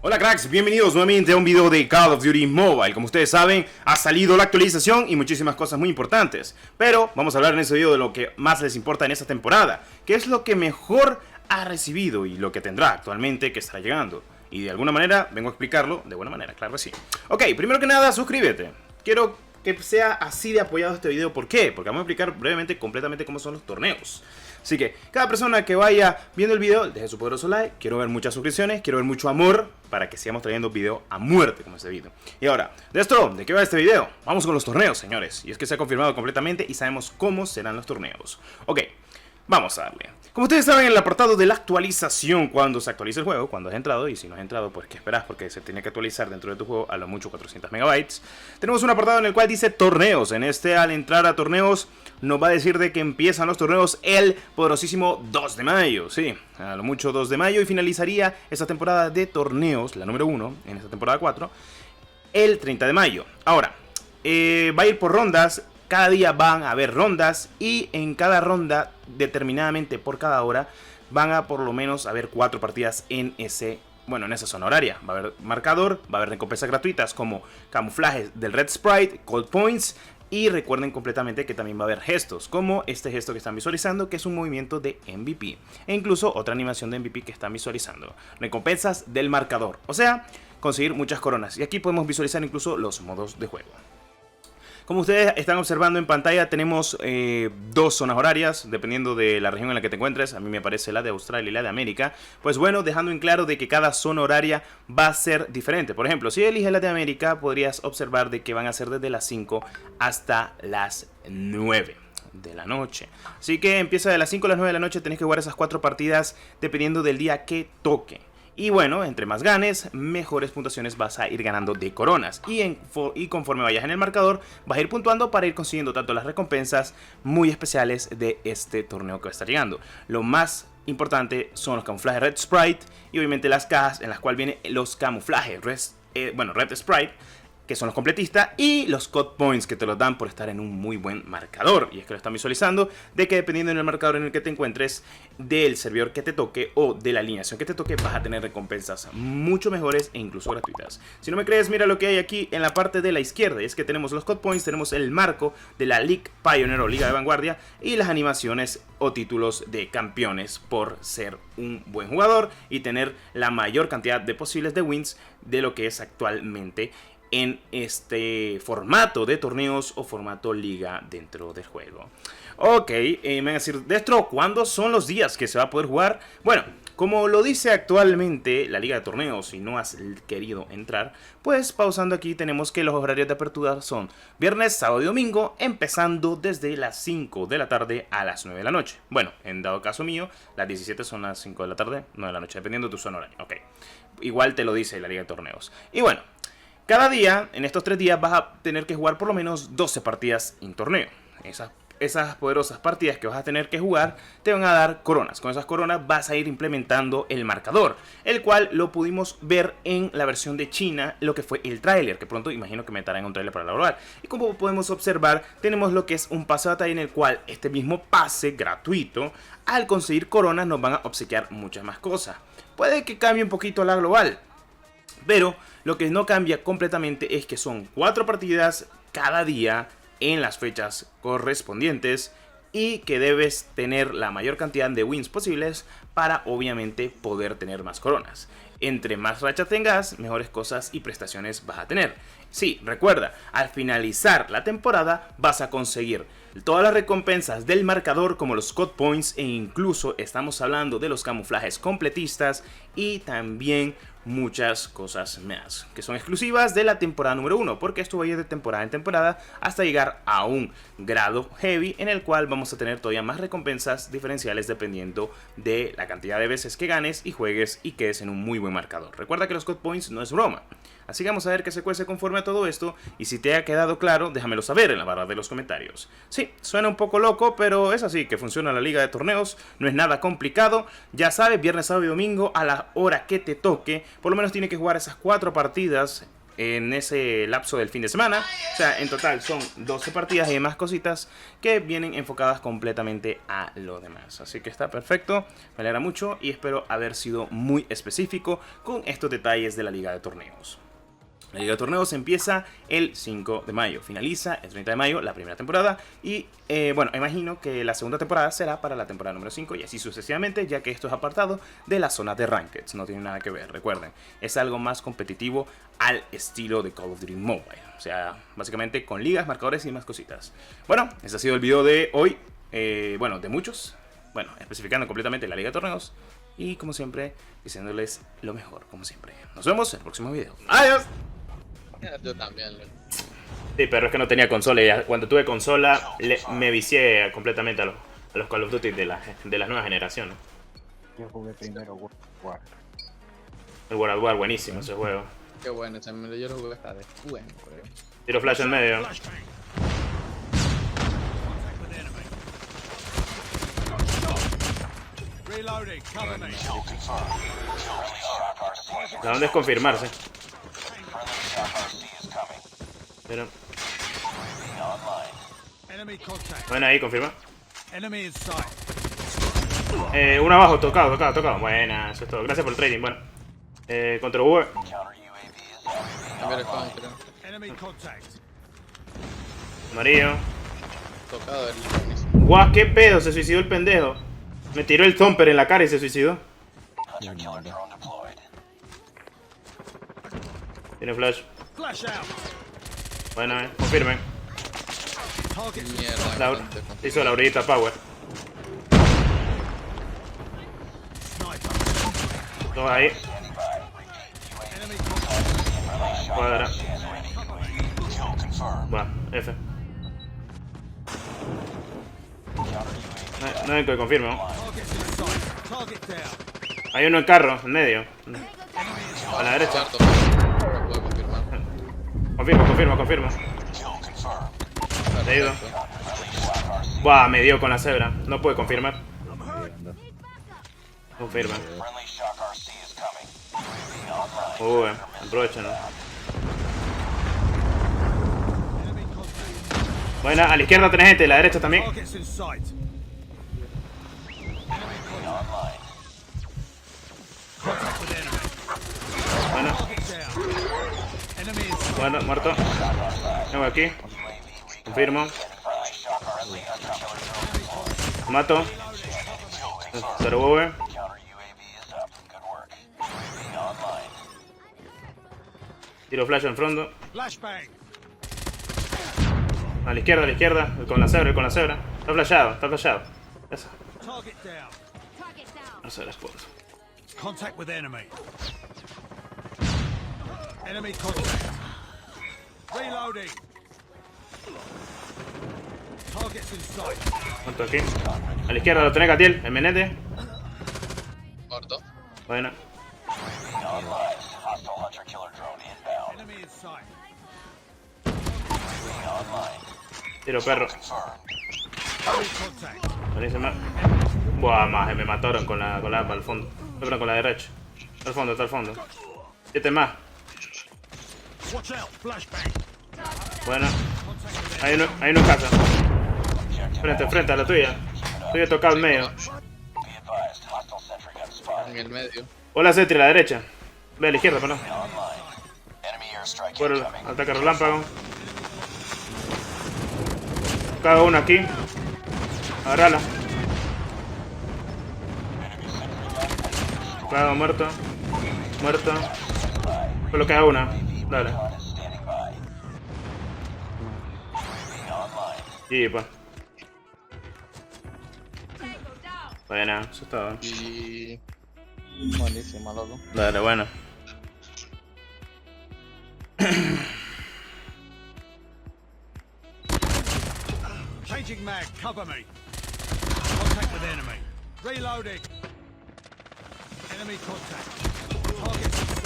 Hola cracks, bienvenidos nuevamente a un video de Call of Duty Mobile. Como ustedes saben, ha salido la actualización y muchísimas cosas muy importantes. Pero vamos a hablar en este video de lo que más les importa en esta temporada, que es lo que mejor ha recibido y lo que tendrá actualmente que estará llegando. Y de alguna manera vengo a explicarlo de buena manera, claro que sí. Ok, primero que nada, suscríbete. Quiero que sea así de apoyado este video. ¿Por qué? Porque vamos a explicar brevemente, completamente cómo son los torneos. Así que cada persona que vaya viendo el video, deje su poderoso like. Quiero ver muchas suscripciones, quiero ver mucho amor para que sigamos trayendo video a muerte como este video. Y ahora, ¿de qué va este video? Vamos con los torneos, señores. Y es que se ha confirmado completamente y sabemos cómo serán los torneos. Ok, vamos a darle. Como ustedes saben, en el apartado de la actualización, cuando se actualiza el juego, cuando has entrado, y si no has entrado, pues ¿qué esperas? Porque se tiene que actualizar dentro de tu juego a lo mucho 400 megabytes. Tenemos un apartado en el cual dice torneos. En este, al entrar a torneos, nos va a decir de que empiezan los torneos el poderosísimo 2 de mayo. Sí, a lo mucho 2 de mayo y finalizaría esta temporada de torneos, la número 1, en esta temporada 4, el 30 de mayo. Ahora, va a ir por rondas. Cada día van a haber rondas y en cada ronda, determinadamente por cada hora, van a por lo menos haber 4 partidas en esa zona horaria. Va a haber marcador, va a haber recompensas gratuitas como camuflajes del Red Sprite, Cold Points. Y recuerden completamente que también va a haber gestos, como este gesto que están visualizando, que es un movimiento de MVP. E incluso otra animación de MVP que están visualizando. Recompensas del marcador, o sea, conseguir muchas coronas. Y aquí podemos visualizar incluso los modos de juego. Como ustedes están observando en pantalla, tenemos 2 zonas horarias, dependiendo de la región en la que te encuentres. A mí me aparece la de Australia y la de América. Pues bueno, dejando en claro de que cada zona horaria va a ser diferente. Por ejemplo, si eliges la de América, podrías observar de que van a ser desde las 5 hasta las 9 de la noche. Así que empieza de las 5 a las 9 de la noche, tenés que jugar esas 4 partidas dependiendo del día que toque. Y bueno, entre más ganes, mejores puntuaciones vas a ir ganando de coronas. Y conforme vayas en el marcador, vas a ir puntuando para ir consiguiendo tanto las recompensas muy especiales de este torneo que va a estar llegando. Lo más importante son los camuflajes Red Sprite y obviamente las cajas en las cuales vienen los camuflajes Red Sprite, que son los completistas, y los Cut Points, que te los dan por estar en un muy buen marcador. Y es que lo están visualizando, de que dependiendo del marcador en el que te encuentres, del servidor que te toque o de la alineación que te toque, vas a tener recompensas mucho mejores e incluso gratuitas. Si no me crees, mira lo que hay aquí en la parte de la izquierda. Es que tenemos los Cut Points, tenemos el marco de la League Pioneer o Liga de Vanguardia y las animaciones o títulos de campeones por ser un buen jugador y tener la mayor cantidad de posibles de wins de lo que es actualmente en este formato de torneos o formato liga dentro del juego. Ok, me van a decir, Destro, ¿cuándo son los días que se va a poder jugar? Bueno, como lo dice actualmente la liga de torneos y no has querido entrar, pues pausando aquí tenemos que los horarios de apertura son viernes, sábado y domingo, empezando desde las 5 de la tarde a las 9 de la noche. Bueno, en dado caso mío, las 17 son las 5 de la tarde, 9 de la noche, dependiendo de tu zona horaria. Ok, igual te lo dice la liga de torneos. Y bueno, cada día, en estos 3 días, vas a tener que jugar por lo menos 12 partidas en torneo. Esas poderosas partidas que vas a tener que jugar te van a dar coronas. Con esas coronas vas a ir implementando el marcador, el cual lo pudimos ver en la versión de China, lo que fue el tráiler, que pronto imagino que meterán un tráiler para la global. Y como podemos observar, tenemos lo que es un pase de batalla en el cual este mismo pase gratuito, al conseguir coronas nos van a obsequiar muchas más cosas. Puede que cambie un poquito la global, pero lo que no cambia completamente es que son 4 partidas cada día en las fechas correspondientes y que debes tener la mayor cantidad de wins posibles para obviamente poder tener más coronas. Entre más racha tengas, mejores cosas y prestaciones vas a tener. Sí, recuerda, al finalizar la temporada vas a conseguir todas las recompensas del marcador como los Cut Points e incluso estamos hablando de los camuflajes completistas y también muchas cosas más que son exclusivas de la temporada número 1, porque esto va a ir de temporada en temporada hasta llegar a un grado heavy en el cual vamos a tener todavía más recompensas diferenciales dependiendo de la cantidad de veces que ganes y juegues y quedes en un muy buen marcador. Recuerda que los Cut Points no es broma. Así que vamos a ver qué se cuece conforme a todo esto. Y si te ha quedado claro, déjamelo saber en la barra de los comentarios. Sí, suena un poco loco, pero es así que funciona la liga de torneos. No es nada complicado. Ya sabes, viernes, sábado y domingo a la hora que te toque. Por lo menos tiene que jugar esas 4 partidas en ese lapso del fin de semana. O sea, en total son 12 partidas y demás cositas que vienen enfocadas completamente a lo demás. Así que está perfecto, me alegra mucho y espero haber sido muy específico con estos detalles de la Liga de Torneos. La Liga de Torneos empieza el 5 de mayo, finaliza el 30 de mayo la primera temporada y bueno, imagino que la segunda temporada será para la temporada número 5 y así sucesivamente, ya que esto es apartado de la zona de Rankeds, no tiene nada que ver, recuerden, es algo más competitivo al estilo de Call of Duty Mobile, o sea, básicamente con ligas, marcadores y más cositas. Bueno, ese ha sido el video de hoy, bueno, de muchos, bueno, especificando completamente la Liga de Torneos y como siempre, diciéndoles lo mejor, como siempre. Nos vemos en el próximo video. ¡Adiós! Yo también, Sí, pero es que no tenía consola y cuando tuve consola me vicié completamente a los Call of Duty de las nuevas generaciones. Yo jugué primero World War. El World of War, buenísimo ese juego. Qué bueno, yo lo jugué esta vez. Bueno, creo. Tiro flash en medio. La onda es confirmarse. Pero... Bueno, ahí, confirma. Uno abajo, tocado. Buena, eso es todo. Gracias por el trading. Bueno. Contra Uber. Amarillo. Tocado el... Guau, qué pedo, se suicidó el pendejo. Me tiró el thumper en la cara y se suicidó. Tiene flash. Bueno, confirmen. Mierda. Hizo la orillita power. Dos ahí. Cuadra. Va, F. No hay que confirme. Hay uno en carro, en medio. A la derecha. Confirma. Le he ido. Buah, me dio con la cebra. No puede confirmar. Confirma. Aprovecha, ¿no? Buena, a la izquierda tenés gente, a la derecha también. Bueno, muerto. Vengo aquí. Confirmo. Mato. 0 over. Tiro flash en fondo. A la izquierda. Con la cebra. Está flashado. Eso. No sé las cosas. Contact with enemy. Enemy contact. Reloading. Targets in sight. ¿Cuánto aquí? A la izquierda lo tenés, Catiel, el menete. Corto. Bueno. Enemy in sight. Tiro perro. Enemy contact. Buenísimo. Buah, más, me mataron con la para el fondo. Pero con la derecha. Está al fondo. 7 más. Watch out. Flashbang. Bueno. Hay uno en casa. Frente a la tuya. Estoy tocado en medio. En el medio. Hola, Cetri, a la derecha. Ve a la izquierda, perdón. Por el ataque relámpago. Cada uno aquí. Agarrala. Cada muerto. Solo queda una. Dale. Y pues. Buena, eso está. Y... buenísima, loco. Dale, bueno. Changing mag. Cover me. Contact with enemy. Reloading. Enemy contact. Targets in